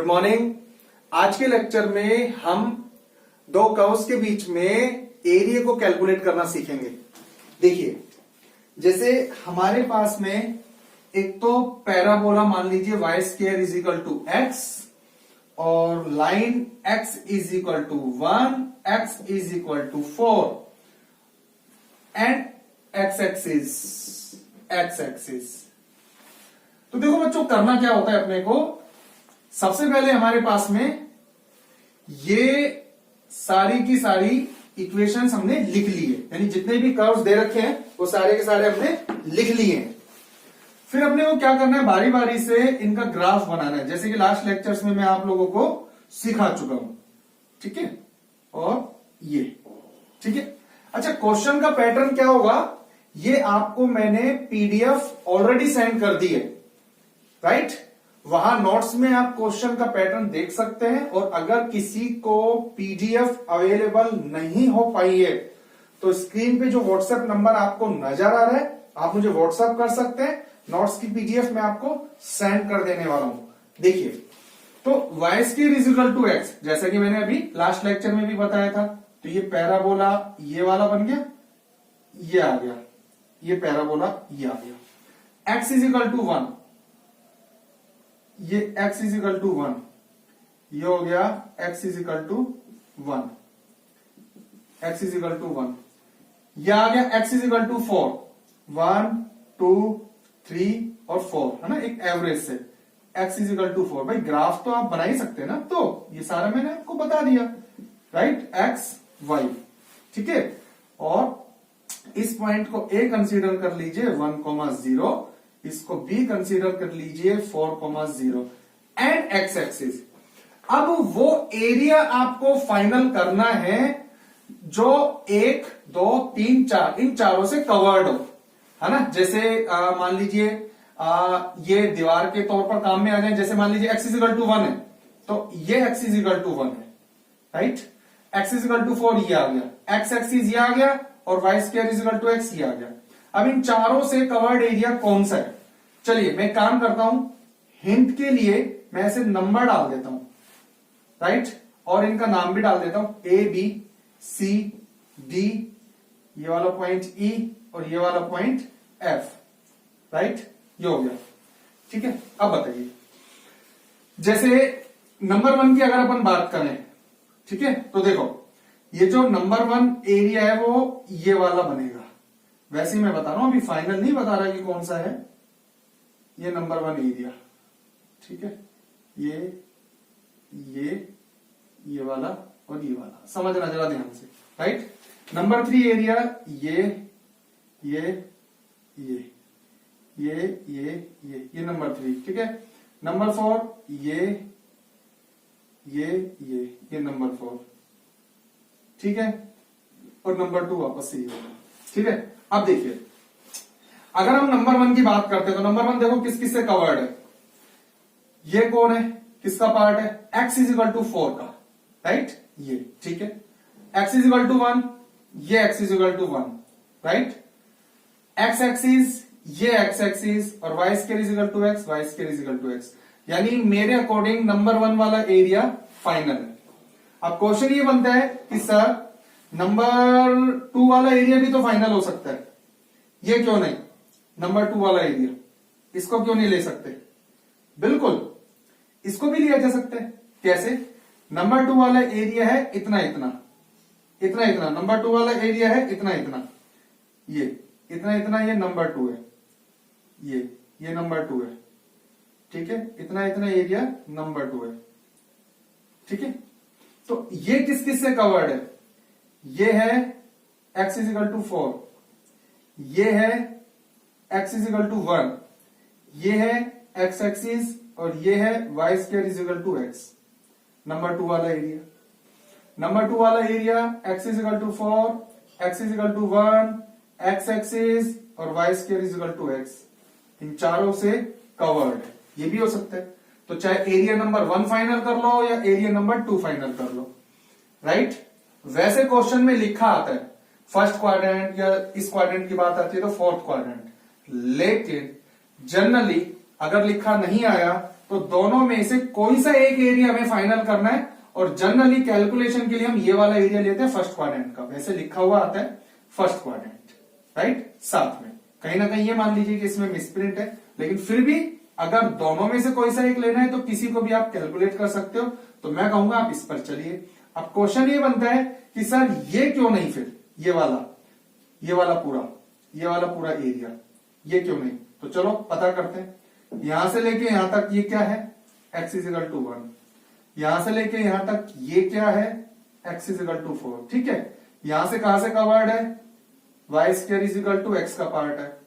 Morning. आज के lecture में हम दो कर्व्स के बीच में एरिया को कैलकुलेट करना सीखेंगे। देखिए, जैसे हमारे पास में एक तो पैराबोला मान लीजिए y square is equal to x और line x is equal to 1, x is equal to 4 and x axis. तो देखो बच्चों, करना क्या होता है अपने को। सबसे पहले हमारे पास में ये सारी की सारी इक्वेशंस हमने लिख ली है, यानी जितने भी कर्व्स दे रखे हैं वो सारे के सारे हमने लिख लिए हैं। फिर अपने को क्या करना है, बारी बारी से इनका ग्राफ बनाना है, जैसे कि लास्ट लेक्चर्स में मैं आप लोगों को सिखा चुका हूं। ठीक है, और ये ठीक है। अच्छा, क्वेश्चन का पैटर्न क्या होगा, ये आपको मैंने पीडीएफ ऑलरेडी सेंड कर दी है, राइट। वहां नोट्स में आप क्वेश्चन का पैटर्न देख सकते हैं, और अगर किसी को पीडीएफ अवेलेबल नहीं हो पाई है तो स्क्रीन पे जो व्हाट्सएप नंबर आपको नजर आ रहा है आप मुझे व्हाट्सएप कर सकते हैं। नोट्स की पीडीएफ मैं आपको सेंड कर देने वाला हूं। देखिए, तो y square is equal to x, जैसा कि मैंने अभी लास्ट लेक्चर में भी बताया था। तो ये पैराबोला ये वाला बन गया, ये आ गया, ये पैराबोला ये आ गया। x इज इक्वल टू 1, ये x इज इक्वल टू 1, ये हो गया x is equal to 1, x is equal to 1, ये आ गया x इज इक्वल टू 4, 1 2 3 और 4 है ना, एक एवरेज से x इज इक्वल टू 4। भाई ग्राफ तो आप बना ही सकते हैं ना, तो ये सारा मैंने आपको बता दिया, राइट, x y। ठीक है, और इस पॉइंट को a कंसीडर कर लीजिए 1,0, इसको b कंसीडर कर लीजिए 4,0 एंड x एक्सिस। अब वो एरिया आपको फाइनल करना है जो 1 2 3 4 इन चारों से कवर्ड हो, है ना। जैसे मान लीजिए ये दीवार के तौर पर काम में आ जाए। जैसे मान लीजिए x इक्वल टू 1 है, तो ये x इक्वल टू 1 है, राइट। x इक्वल टू 4 ये आ गया, x एक्सिस ये आ गया, और y square equal to x ये आ गया। अब इन चारों से कवर्ड एरिया कौन सा है, चलिए मैं काम करता हूं, हिंट के लिए मैं ऐसे नंबर डाल देता हूं, राइट, और इनका नाम भी डाल देता हूं, a b c d, ये वाला पॉइंट e और ये वाला पॉइंट f, राइट। ये हो गया, ठीक है। अब बताइए, जैसे नंबर 1 की अगर अपन बात करें, ठीक है, तो देखो ये जो नंबर 1 एरिया है वो ये वाला बनेगा। वैसे ही मैं बता रहा हूं, अभी फाइनल नहीं बता रहा कि कौन सा है। ये नंबर 1 एरिया, ठीक है, ये वाला और ये वाला, समझना जरा ध्यान से, राइट। नंबर 3 एरिया ये नंबर 3, ठीक है। नंबर 4 ये नंबर 4, ठीक है, और नंबर 2 वापस से ये होगा, ठीक है। अब देखिए, अगर हम नंबर 1 की बात करते हैं तो नंबर 1 देखो किस किस से कवर्ड है। ये कौन है, किसका पार्ट है, x इज इक्वल टू 4 का, राइट, ये, ठीक है। x इज इक्वल टू 1, ये x is equal to 1, right. x axis, ये x एक्सिस, और y square is equal to x, y square is equal to x। यानी मेरे अकॉर्डिंग नंबर 1 वाला एरिया फाइनल है। अब क्वेश्चन ये बनता है कि सर नंबर 2 वाला एरिया भी तो फाइनल हो सकता है, ये क्यों नहीं, नंबर 2 वाला एरिया, इसको क्यों नहीं ले सकते। बिल्कुल, इसको भी लिया जा सकता है। कैसे, नंबर 2 वाला एरिया है इतना इतना इतना इतना, नंबर 2 वाला एरिया है इतना इतना, ये इतना इतना, ये नंबर 2 है, ये नंबर 2 है, ठीक है, इतना इतना एरिया नंबर 2 है, ठीक है। तो ये किस किस से कवर्ड है, ये है x इज इक्वल टू 4, ये है x इज इक्वल टू 1, ये है x एक्सिस, और ये है y square is equal to x, number 2 वाला एरिया। नंबर 2 वाला area x is equal to 4, x is equal to 1, x axis और y square is equal to x, इन चारों से कवर्ड है। ये भी हो सकता है, तो चाहे एरिया नंबर 1 फाइनल कर लो या एरिया नंबर 2 फाइनल कर लो, राइट। वैसे क्वेश्चन में लिखा आता है फर्स्ट क्वाड्रेंट, या इस क्वाड्रेंट की बात आती है तो फोर्थ क्वाड्रेंट, लेकिन जनरली अगर लिखा नहीं आया तो दोनों में से कोई सा एक एरिया हमें फाइनल करना है, और जनरली कैलकुलेशन के लिए हम ये वाला एरिया लेते हैं फर्स्ट क्वाड्रेंट का, वैसे लिखा हुआ आता है फर्स्ट क्वाड्रेंट, राइट। साथ में कहीं ना कहीं ये मान लीजिए कि इसमें मिसप्रिंट है, लेकिन फिर भी अगर दोनों में से कोई सा एक लेना है तो किसी को भी आप कैलकुलेट कर सकते हो। तो मैं कहूंगा आप इस पर चलिए। अब क्वेश्चन ये बनता है कि सर ये क्यों नहीं, फिर ये वाला पूरा एरिया ये क्यों नहीं? तो चलो पता करते हैं। यहां से लेके यहां तक ये क्या है, x = 1। यहां से लेके यहां तक ये क्या है, x = 4। ठीक है, यहां से कहां से कवर्ड है, y² = x का पार्ट है,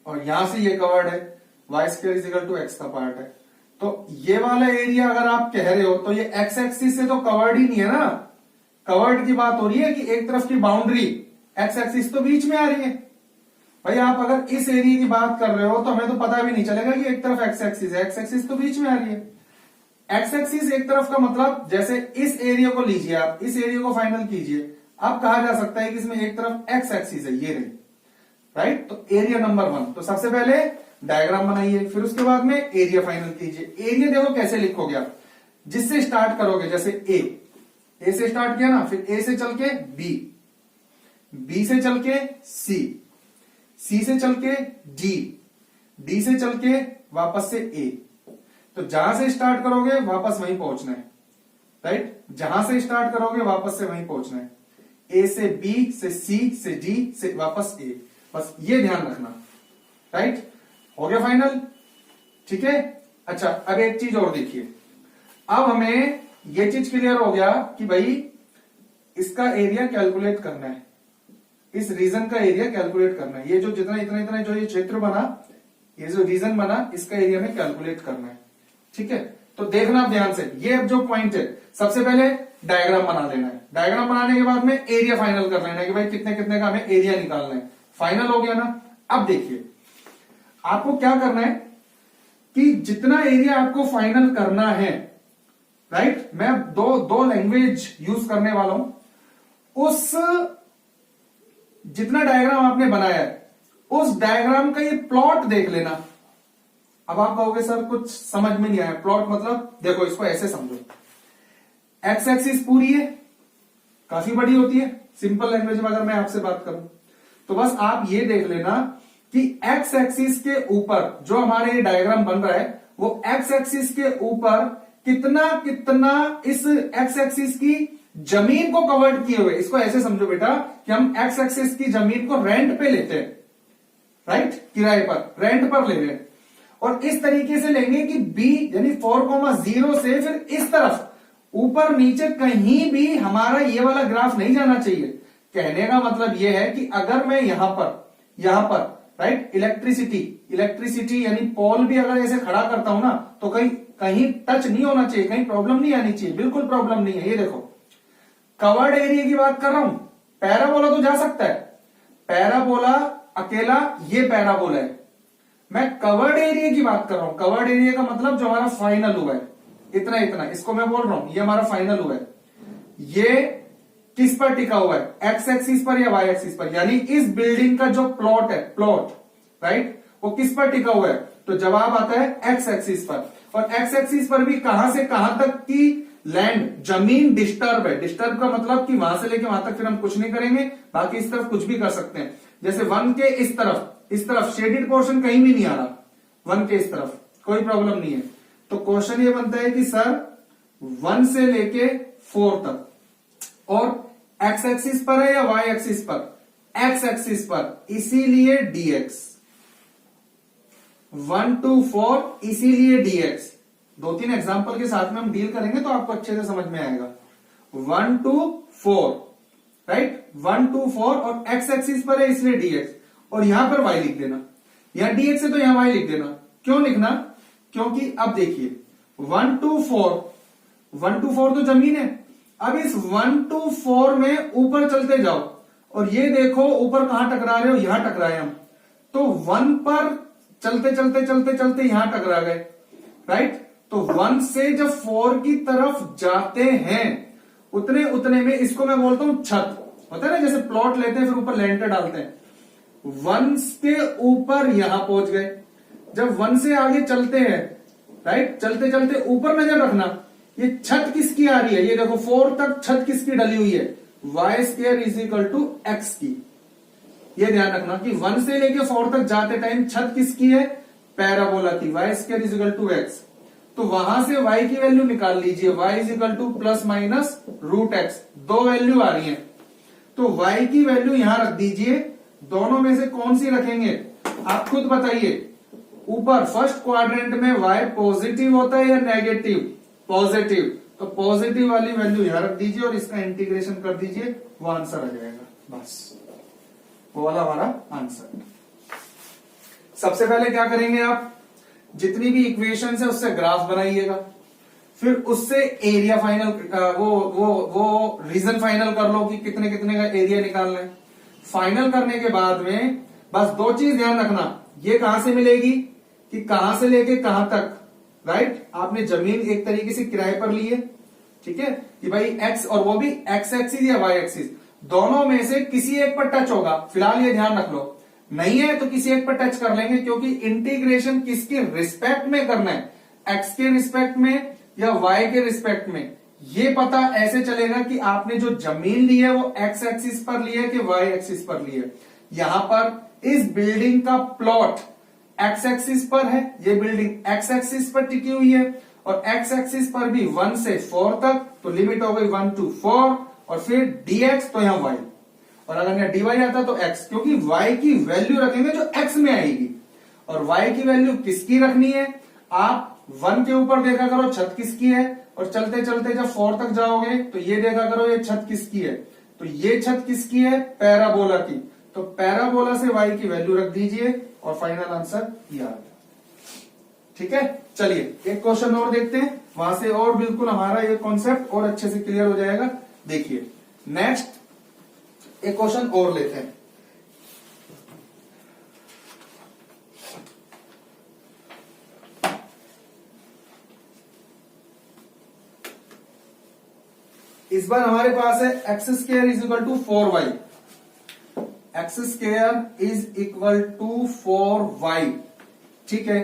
और यहां से ये कवर्ड है, y² = x का पार्ट है। तो ये वाला एरिया अगर आप कह रहे हो तो ये x एक्सिस से तो कवर्ड ही नहीं है ना। कवर्ड की बात हो रही है कि एक तरफ की बाउंड्री x एक्सिस तो बीच में आ रही है। भाई आप अगर इस एरिया की बात कर रहे हो तो हमें तो पता भी नहीं चलेगा कि एक तरफ x एक्सिस है, x एक्सिस तो बीच में आ रही है। x एक्सिस एक तरफ का मतलब, जैसे इस एरिया को लीजिए आप, इस एरिया को फाइनल कीजिए, अब कहा जा सकता है कि इसमें एक तरफ x एक्सिस है, ये रही, राइट। तो एरिया नंबर 1, तो सबसे पहले डायग्राम बनाइए, फिर उसके बाद में एरिया फाइनल कीजिए। एरिया देखो कैसे लिखोगे आप, जिससे स्टार्ट करोगे, जैसे ए से स्टार्ट किया ना, फिर ए से चल के बी से चल के सी से चल के डी से चल के वापस से ए। तो जहां से स्टार्ट करोगे वापस वहीं पहुंचना है, राइट। जहां से स्टार्ट करोगे वापस से वहीं पहुंचना है, ए से बी से सी से डी से वापस ए, बस ये ध्यान रखना, राइट। हो गया फाइनल, ठीक है। अच्छा, अब एक चीज और देखिए, अब हमें ये चीज क्लियर हो गया कि भाई इसका एरिया कैलकुलेट करना है, इस रीजन का एरिया कैलकुलेट करना है। ये जो जितना इतना जो ये क्षेत्र बना, ये जो रीजन बना, इसका एरिया में कैलकुलेट करना है, ठीक है। तो देखना ध्यान से, ये अब जो पॉइंट है, सबसे पहले डायग्राम बना लेना है। डायग्राम बनाने के बाद में एरिया फाइनल कर लेना है कि भाई कितने कितने का हमें एरिया निकालना है। फाइनल हो गया ना। अब देखिए आपको क्या करना है कि जितना एरिया आपको फाइनल करना है, राइट, मैं दो लैंग्वेज यूज करने वाला हूं, उस जितना डायग्राम आपने बनाया है उस डायग्राम का ये प्लॉट देख लेना। अब आप कहोगे सर कुछ समझ में नहीं आया, प्लॉट मतलब, देखो इसको ऐसे समझो, एक्स एक्सिस पूरी है, काफी बड़ी होती है, सिंपल लैंग्वेज में अगर मैं आपसे बात करूं तो बस आप ये देख लेना कि एक्स एक्सिस के ऊपर जो हमारे ये डायग्राम बन रहा है, वो एक्स एक्सिस के ऊपर कितना कितना इस एक्स एक्सिस की जमीन को कवर्ड किए हुए। इसको ऐसे समझो बेटा कि हम एक्स एक्सिस की जमीन को रेंट पे लेते हैं, राइट, किराए पर, रेंट पर ले रहे हैं, और इस तरीके से लेंगे कि बी यानी 4,0 से फिर इस तरफ ऊपर नीचे कहीं भी हमारा ये वाला ग्राफ नहीं जाना चाहिए। कहने का मतलब ये है कि अगर मैं यहां पर राइट इलेक्ट्रिसिटी यानी पोल भी अगर ऐसे खड़ा करता हूं ना, तो कहीं टच नहीं होना चाहिए, कहीं प्रॉब्लम नहीं आनी चाहिए, बिल्कुल प्रॉब्लम नहीं है। ये देखो कवर्ड एरिया की बात कर रहा हूं, पैराबोला तो जा सकता है, पैराबोला अकेला ये पैराबोला है, मैं कवर्ड एरिया की बात कर रहा हूं। कवर्ड एरिया का मतलब जो हमारा फाइनल हुआ है, इतना इसको मैं बोल रहा हूं, ये हमारा फाइनल हुआ है। ये किस पर टिका हुआ है, एक्स एक्सिस पर या वाई एक्सिस पर, यानी इस बिल्डिंग का जो प्लॉट है, राइट, वो किस पर टिका हुआ है? तो जवाब आता है एक्स एक्सिस पर। और एक्स एक्सिस पर भी कहां से कहां तक की लैंड, जमीन डिस्टर्ब है। डिस्टर्ब का मतलब कि वहां से लेके वहां तक फिर हम कुछ नहीं करेंगे, बाकी इस तरफ कुछ भी कर सकते हैं। जैसे 1 के इस तरफ शेडेड पोर्शन कहीं भी नहीं आ रहा, 1 के इस तरफ कोई प्रॉब्लम नहीं है। तो क्वेश्चन ये बनता है कि सर 1 से लेके 4 तक, और एक्स एक्सिस पर है या वाई एक्सिस पर? एक्स एक्सिस पर, इसीलिए dx, 1 to 4 इसीलिए dx। 2-3 एग्जांपल के साथ में हम डील करेंगे तो आपको अच्छे से समझ में आएगा। 1 to 4, राइट, 1 to 4, और एक्स एक्सिस पर है इसलिए dx, और यहां पर y लिख देना, यहां dx है तो यहां y लिख देना। क्यों लिखना? क्योंकि अब देखिए 1 to 4 तो जमीन है। अब इस 1 to 4 में ऊपर चलते जाओ, और ये देखो ऊपर कहां टकरा रहे हो, यहां टकराए हम, तो 1 पर चलते चलते यहां टकरा गए, राइट। तो 1 से जब 4 की तरफ जाते हैं उतने में, इसको मैं बोलता हूं छत, होता है ना, जैसे प्लॉट लेते हैं फिर ऊपर लेंटर डालते हैं। 1 के ऊपर यहां पहुंच गए, जब 1 से आगे चलते हैं राइट। चलते चलते ऊपर नजर रखना, ये छत किसकी आ रही है, ये देखो 4 तक छत किसकी डली हुई है, y square is equal to x की। ये ध्यान रखना कि 1 से लेके 4 तक जाते टाइम छत किसकी है, पैराबोला की, y square is equal to x. तो वहां से y की वैल्यू निकाल लीजिए, y is equal to plus minus root x, दो वैल्यू आ रही है। तो y की वैल्यू यहां रख दीजिए, दोनों में से कौन सी रखेंगे आप खुद बताइए। ऊपर फर्स्ट क्वाड्रेंट में y पॉजिटिव होता है या नेगेटिव, पॉजिटिव, तो पॉजिटिव वाली वैल्यू यहां रख दीजिए और इसका इंटीग्रेशन कर दीजिए, वो आंसर आ जाएगा। बस वो वाला हमारा आंसर। सबसे पहले क्या करेंगे आप, जितनी भी इक्वेशन है उससे ग्राफ बनाइएगा, फिर उससे एरिया फाइनल वो रीजन फाइनल कर लो कि कितने कितने का एरिया निकालना है। फाइनल करने के बाद में बस दो चीज ध्यान रखना, ये कहां से मिलेगी कि कहां से लेके कहां तक, राइट। आपने जमीन एक तरीके से किराए पर ली है, ठीक है, कि भाई एक्स, और वो भी एक्स एक्सिस या वाई एक्सिस, दोनों में से किसी एक पर टच होगा। फिलहाल ये ध्यान रख लो, नहीं है तो किसी एक पर टच कर लेंगे, क्योंकि इंटीग्रेशन किसके रिस्पेक्ट में करना है, एक्स के रिस्पेक्ट में या वाई के रिस्पेक्ट में। ये पता ऐसे चलेगा कि आपने जो जमीन ली है वो एक्स एक्सिस पर ली है कि वाई एक्सिस पर ली है। यहां पर इस बिल्डिंग का प्लॉट एक्स एक्सिस पर है, ये बिल्डिंग एक्स एक्सिस पर टिकी हुई है, और एक्स एक्सिस पर भी 1 से 4 तक, तो लिमिट हो गई 1 to 4, और फिर dx तो यहां y, और अगर यहाँ dy आता तो x, क्योंकि y की वैल्यू रखेंगे जो x में आएगी। और y की वैल्यू किसकी रखनी है, आप 1 के ऊपर देखा करो छत किसकी है, और चलते चलते जब 4 तक जाओगे तो ये देखा करो ये छत किसकी है, तो ये छत किसकी है, पैराबोला की। तो पैराबोला से y की वैल्यू रख दीजिए और फाइनल आंसर ये आ गया। ठीक है, चलिए एक क्वेश्चन और देखते हैं, वहां से और बिल्कुल हमारा ये कॉन्सेप्ट और अच्छे से क्लियर हो जाएगा। देखिए नेक्स्ट एक क्वेश्चन और लेते हैं। इस बार हमारे पास है x square is equal to 4y, x square is equal to 4y, ठीक है,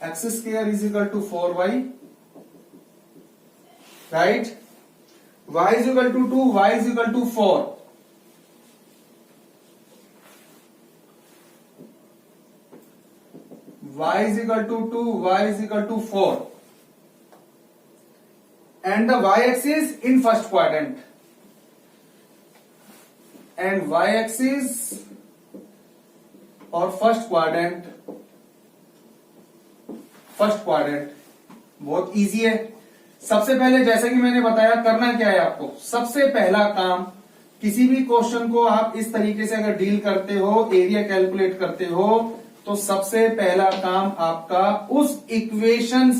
x square is equal to 4y, right, y is equal to 2, y is equal to 4, y is equal to 2, y is equal to 4, and the y-axis in first quadrant, and y-axis और first quadrant बहुत easy है। सबसे पहले जैसे कि मैंने बताया करना क्या है आपको, सबसे पहला काम, किसी भी क्वेश्चन को आप इस तरीके से अगर डील करते हो, एरिया कैलकुलेट करते हो, तो सबसे पहला काम आपका उस इक्वेशन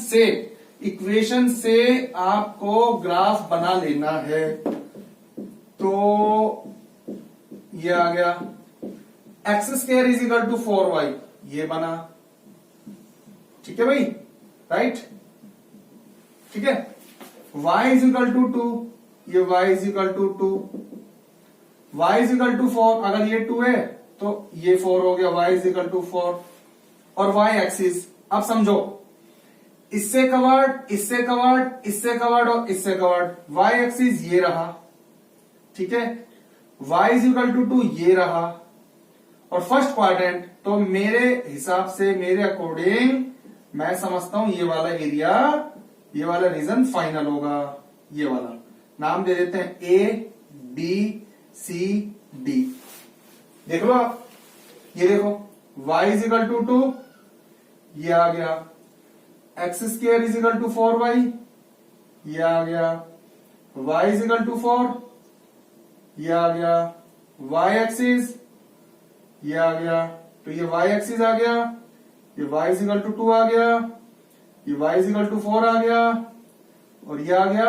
से आपको ग्राफ बना लेना है। तो ये आ गया x square is equal to 4y, ये बना, ठीक है भाई, राइट, ठीक है, y इज इक्वल टू 2, ये y is equal to 2, y is equal to 4, अगर ये 2 है तो ये 4 हो गया, y इज इक्वल टू 4, और y एक्सिस, अब समझो इससे कवर्ड, इससे कवर्ड, इससे कवर्ड और इससे कवर्ड, y एक्सिस ये रहा, ठीक है, y इज इक्वल टू 2 ये रहा, और फर्स्ट क्वाड्रेंट, तो मेरे हिसाब से, मेरे अकॉर्डिंग मैं समझता हूं ये वाला एरिया, ये वाला रीजन फाइनल होगा, ये वाला नाम दे देते हैं ए बी सी डी। देख लो आप, ये देखो y इज इक्वल टू 2, ये आ गया, x square is equal to 4y, ये आ गया, y इज इक्वल टू 4, ये आ गया, y एक्सिस, ये आ गया, तो ये y एक्सिस आ गया, ये y इज इक्वल टू 2 आ गया, ये y इज इक्वल टू 4 आ गया, और ये आ गया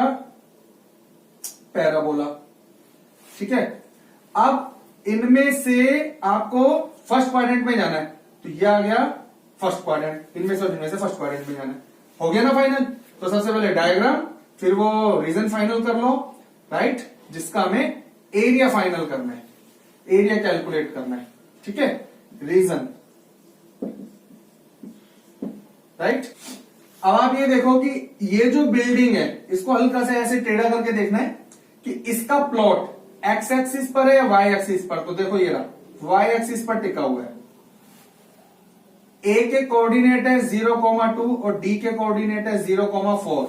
पैराबोला, ठीक है। अब इनमें से आपको फर्स्ट क्वाड्रेंट में जाना है, तो ये आ गया फर्स्ट क्वाड्रेंट, इनमें से फर्स्ट क्वाड्रेंट में जाना है, हो गया ना फाइनल। तो सबसे पहले डायग्राम, फिर वो रीजन फाइनल कर लो, राइट, जिसका हमें एरिया फाइनल करना है, एरिया कैलकुलेट करना है, ठीक है, रीजन, राइट। अब आप ये देखो कि ये जो बिल्डिंग है इसको हल्का से ऐसे टेढ़ा करके देखना है कि इसका प्लॉट एक्स एक्सिस पर है या वाई एक्सिस पर। तो देखो ये रहा वाई एक्सिस पर टिका हुआ है। ए के कोऑर्डिनेट है 0,2 और डी के कोऑर्डिनेट है 0,4।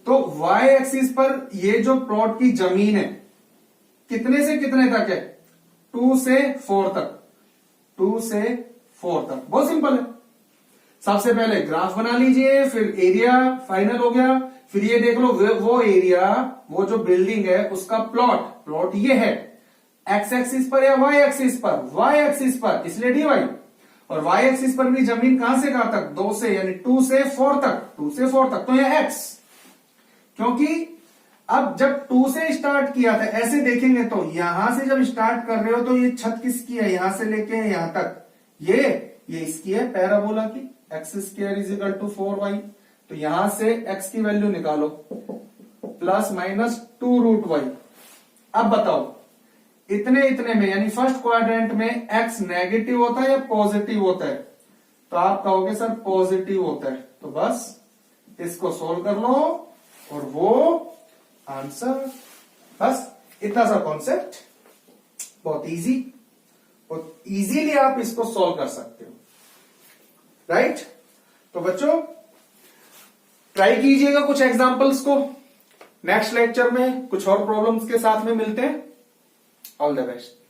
तो वाई एक्सिस पर ये जो प्लॉट की जमीन है कितने से कितने तक है, 2 से 4 तक, 2 से 4 तक। बहुत सिंपल है। सबसे पहले ग्राफ बना लीजिए, फिर एरिया फाइनल हो गया, फिर ये देख लो वो एरिया, वो जो बिल्डिंग है उसका प्लॉट ये है एक्स एक्सिस पर या वाई एक्सिस पर, वाई एक्सिस पर, इसलिए डी वाई। और वाई एक्सिस पर भी जमीन कहां से कहां तक, 2 से, यानी 2 से 4 तक, 2 से 4 तक। तो यह एक्स, क्योंकि अब जब 2 से स्टार्ट किया था, ऐसे देखेंगे तो यहां से जब स्टार्ट कर रहे हो तो ये छत किसकी है, यहां से लेके यहां तक, ये इसकी है पैराबोला की, x square is equal to 4y। तो यहां से x की वैल्यू निकालो, प्लस माइनस 2√y। अब बताओ इतने में, यानी फर्स्ट क्वाड्रेंट में x नेगेटिव होता है या पॉजिटिव होता है, तो आप कहोगे सर पॉजिटिव होता है। तो बस इसको सोल्व कर लो और वो आंसर। बस इतना सा कॉन्सेप्ट, बहुत इजी, बहुत इजीली आप इसको सॉल्व कर सकते हो, राइट। तो बच्चों ट्राई कीजिएगा कुछ एग्जांपल्स को। नेक्स्ट लेक्चर में कुछ और प्रॉब्लम्स के साथ में मिलते हैं। All the best.